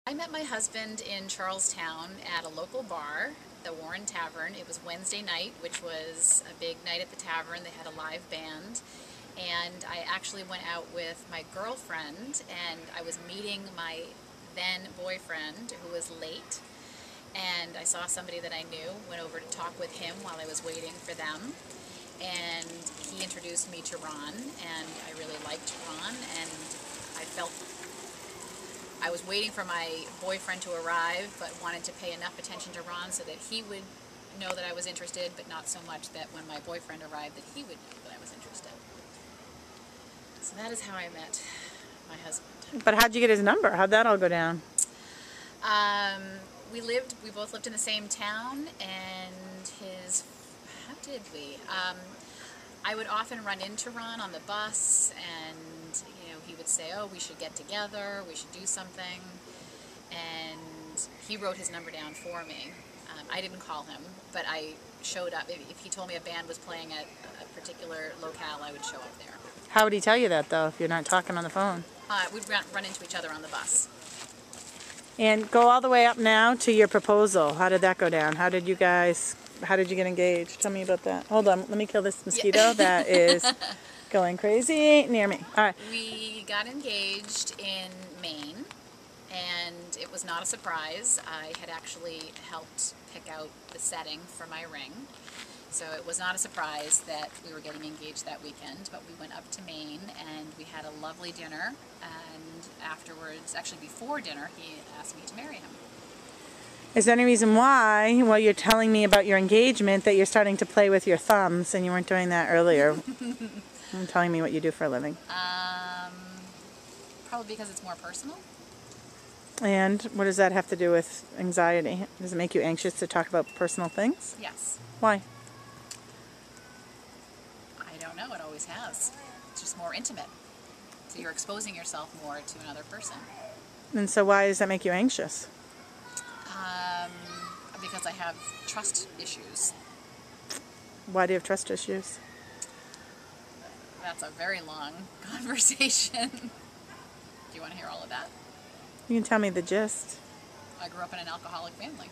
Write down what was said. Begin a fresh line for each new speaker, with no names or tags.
I met my husband in Charlestown at a local bar, the Warren Tavern. It was Wednesday night, which was a big night at the tavern. They had a live band. And I actually went out with my girlfriend, and I was meeting my then boyfriend, who was late. And I saw somebody that I knew, went over to talk with him while I was waiting for them. And he introduced me to Ron, and I really liked Ron, and I was waiting for my boyfriend to arrive, but wanted to pay enough attention to Ron so that he would know that I was interested, but not so much that when my boyfriend arrived that he would know that I was interested. So that is how I met my husband.
But how'd you get his number? How'd that all go down?
We both lived in the same town, and how did we? I would often run into Ron on the bus, and he would say, "Oh, we should get together, we should do something," and he wrote his number down for me. I didn't call him, but I showed up. If he told me a band was playing at a particular locale, I would show up there.
How would he tell you that, though, if you're not talking on the phone?
We'd run into each other on the bus.
And go all the way up now to your proposal. How did that go down? How did you get engaged? Tell me about that. Hold on, let me kill this mosquito that is going crazy near me. All right.
We got engaged in Maine, and it was not a surprise. I had actually helped pick out the setting for my ring, so it was not a surprise that we were getting engaged that weekend, but we went up to Maine and we had a lovely dinner, and afterwards, actually before dinner, he asked me to marry him.
Is there any reason why, while you're telling me about your engagement, that you're starting to play with your thumbs and you weren't doing that earlier? And telling me what you do for a living.
Probably because it's more personal.
And what does that have to do with anxiety? Does it make you anxious to talk about personal things?
Yes.
Why?
I don't know, it always has. It's just more intimate. So you're exposing yourself more to another person.
And so why does that make you anxious?
Because I have trust issues.
Why do you have trust issues?
That's a very long conversation. Do you want to hear all of that?
You can tell me the gist.
I grew up in an alcoholic family.